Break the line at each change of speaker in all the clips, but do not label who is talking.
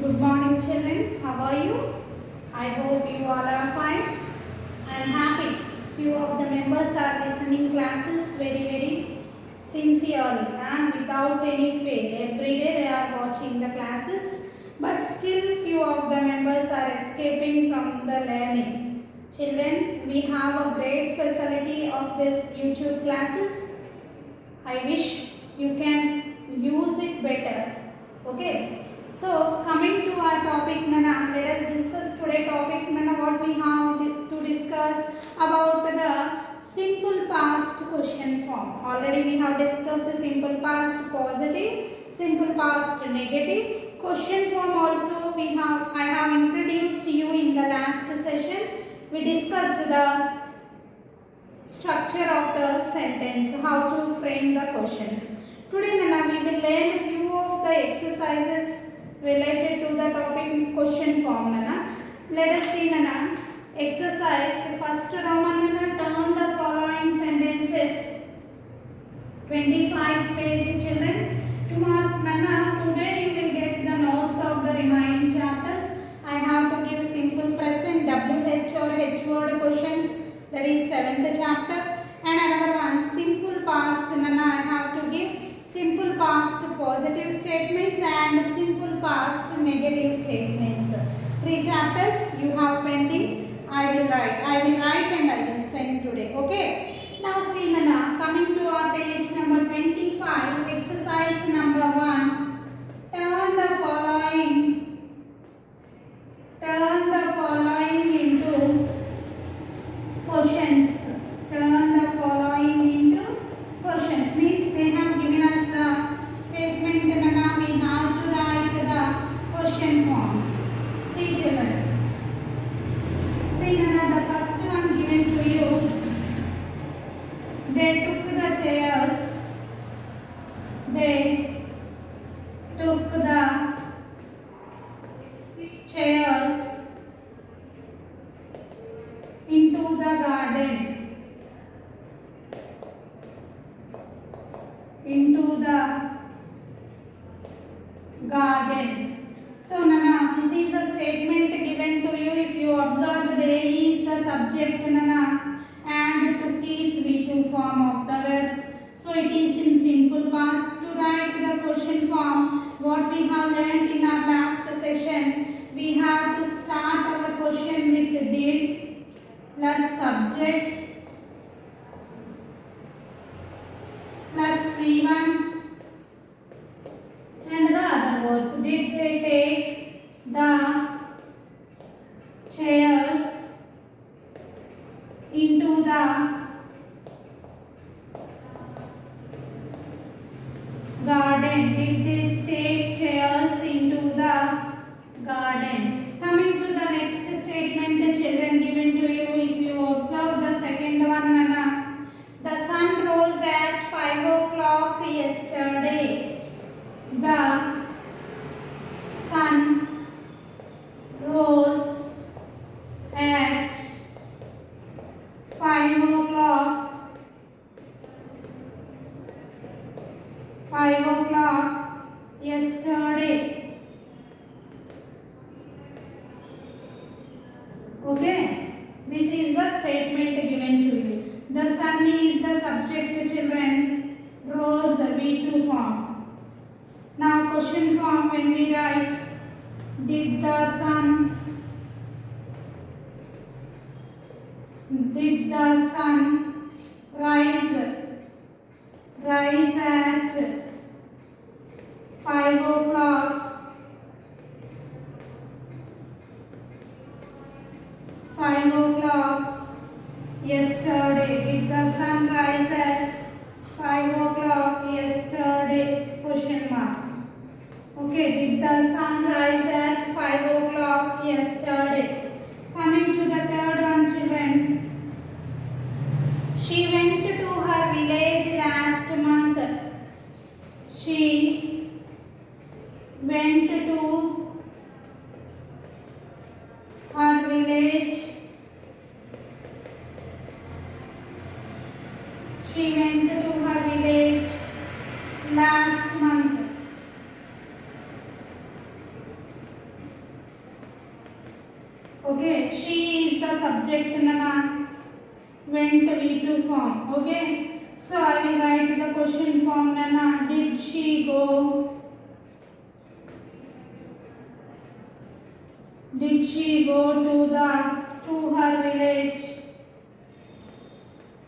Good morning, children. How are you? I hope you all are fine. I am happy. Few of the members are listening classes very sincerely and without any fail. Every day they are watching the classes, but still few of the members are escaping from the learning. Children, we have a great facility of this YouTube classes. I wish you can use it better. Okay. So coming to our topic, Nana, let us discuss today topic, Nana, what we have to discuss about the simple past question form. Already we have discussed simple past positive, simple past negative. Question form also I have introduced you in the last session. We discussed the structure of the sentence, how to frame the questions. Today, Nana, we will learn few of the exercises related to the topic question form, Nana. Let us see, Nana. Exercise first Roman, Nana, turn the following sentences. 25 page, children. Tomorrow, Nana, today you will get the notes of the remaining chapters. I have to give simple present, WH or H word questions. That is 7th chapter. And another one, simple past, Nana, I have to give simple past positive statements and simple past negative statements. 3 chapters you have pending. I will write and I will send today. Okay. Now see, Nana, coming to our page number 25, exercise number 1. Turn the following into questions. Turn the following into questions. Means they have given us the statement, Nana, we have to write the question forms. See, children. See, Nana, the first one given to you. They took the chairs. They took the chairs into the garden. Into the garden. So, Nana, this is a statement given to you. If you observe, they is the subject, Nana, and took is V2 form of the verb. So, it is in simple past. To write the question form, what we have learned in our last session, we have to start our question with did plus subject plus V1 and the other words. Did they take the chairs into the garden? Did they take chairs into the garden? Coming to the next statement, the children given to you, if you observe the second one, Nana, the sun rose at 5 o'clock yesterday. The sun rose at 5 o'clock. 5 o'clock yesterday. Okay. This is the statement given to you. The sun is the subject, children. Rose V2 form. Now question form, when we write, did the sun rise at 5 o'clock? 5 o'clock yesterday. Did the sun rise at 5 o'clock yesterday? Question mark. Okay, did the sun rise at 5 o'clock yesterday? Coming to the third one, children. She went to her village last month. She went to her village. She went to her village last month. subject nana went V2 form. Okay, so I will write the question form nana. Did she go? Did she go to her village?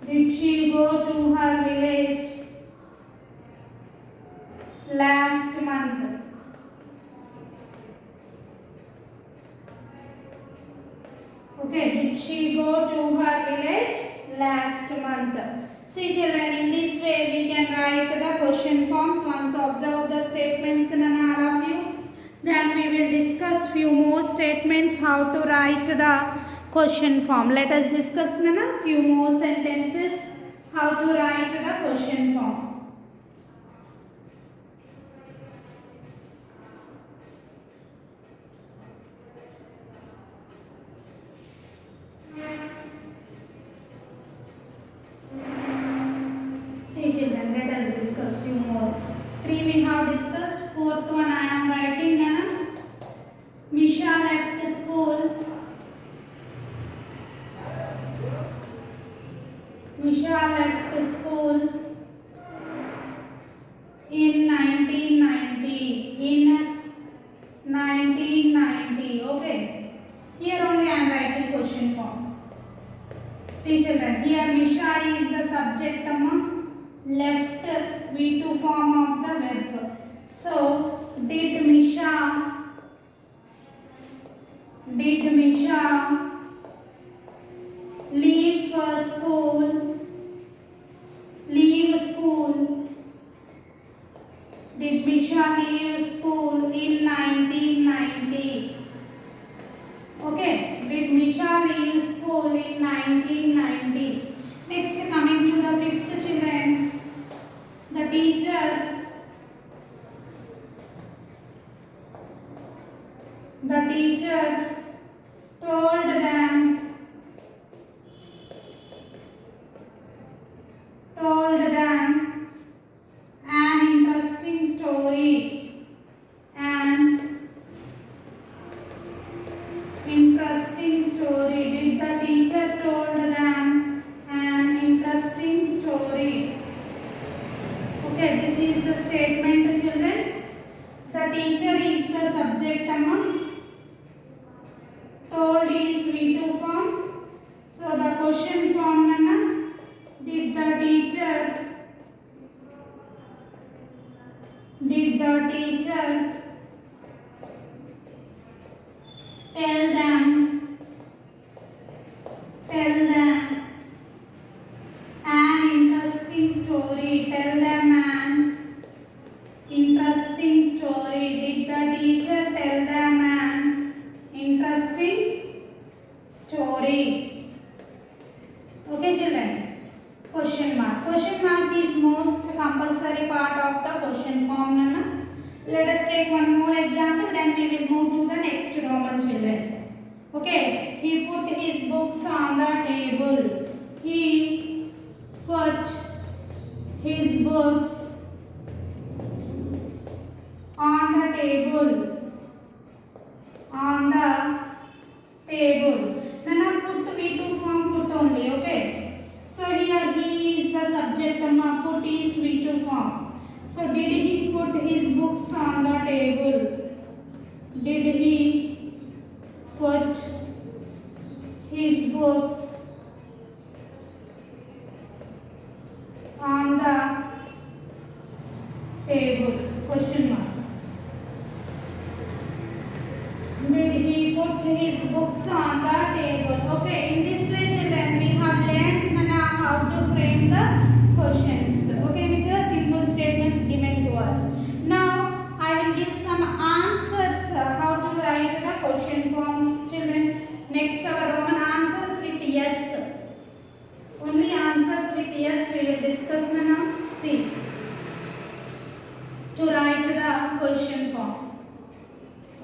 Did she go to her village last month? Okay, did she go to her village last month? See children, in this way we can write the question forms. Once observe the statements in all of you. Then we will discuss few more statements how to write the question form. Let us discuss Nana few more sentences how to write the question form. See children, let us discuss few more. 3 we have discussed. 4th one I am writing Nana. Misha left school. Misha left school in 1990. In 1990. Okay. Here only I am writing question form. See children, here Misha is the subject, left V2 form of the verb. So, did Misha leave school? Leave school. Did Misha leave school in 1990? Okay, did Misha leave school in 1990? Next, coming to the 5th children, the teacher told them an interesting story. Did the teacher told them an interesting story? Okay, this is the statement children. The teacher is the subject, told is V2 form. So the question form nana, did the teacher tell them an interesting story? Tell them an interesting story. Did the teacher tell them an interesting story? Okay children, question mark. Question mark is most compulsory part of the question form nana. Let us take one more example, then we will move to the next Roman children. Okay, he put his books on the table. He put his books on the table. Nana put V2 form put only. Okay. So here he is the subject. Put is V2 form. So did he put his books on the table? Did he put his books on the table? Question mark. Did he put his books on the table? Okay, in this way children we have learned now how to frame the questions. Okay, with the simple statements given to us. Now I will give some answers how to write the question forms children. Next our Roman answers with yes. Only answers with yes we will discuss now. See. To write the question form.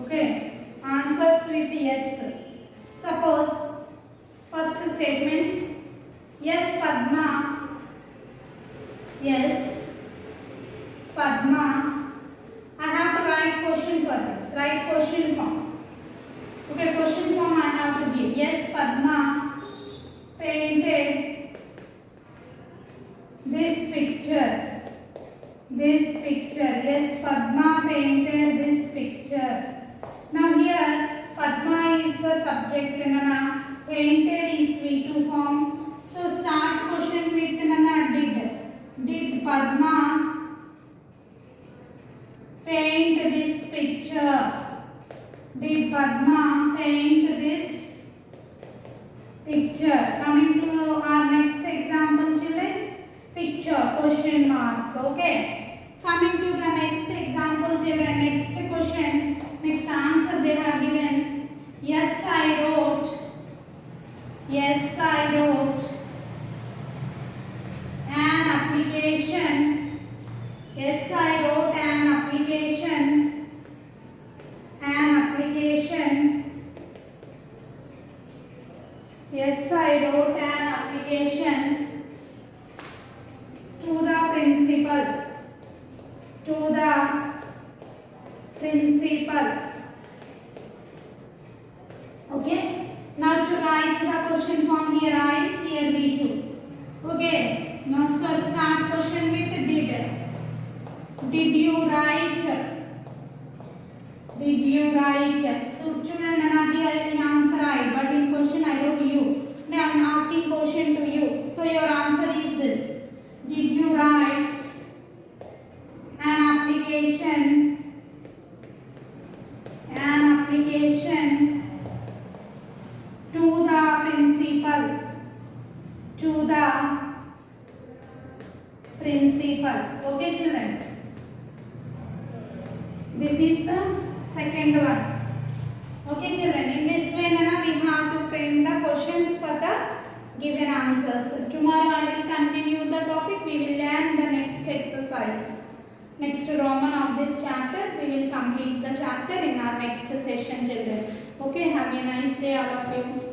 Okay. Answers with yes. Suppose first statement, yes Padma. Yes Padma. I have to write question for this. Write question form. Okay, question form I have to give. Yes Padma Yes, Padma painted this picture. Now here Padma is the subject, Nana. Painted is V2 form. So start question with Nana did. Did Padma paint this picture? Did Padma paint this picture? Coming to our next example, children. Picture question mark. Okay. Coming to the next example, children. Next question. Next answer they have given. Yes, I wrote. Yes, I wrote an application. Yes, I wrote an application. An application. Yes, I wrote an application to the principal. To the principal. Okay. Now to write the question form, here I, here V2. Okay. Now sir, start question with did. Did you write? Did you write? So children, here in answer I, but in question I wrote you. Now I am asking question to you. So your answer is this. Did you write an application? An application to the principal. To the principal. Okay, children. This is the second one. Okay, children. In this way, Nana, we have to frame the questions for the given answers. Tomorrow I will continue the topic. We will learn the next exercise. Next Roman of this chapter. We will complete the chapter in our next session, children. Okay, have a nice day, all of you.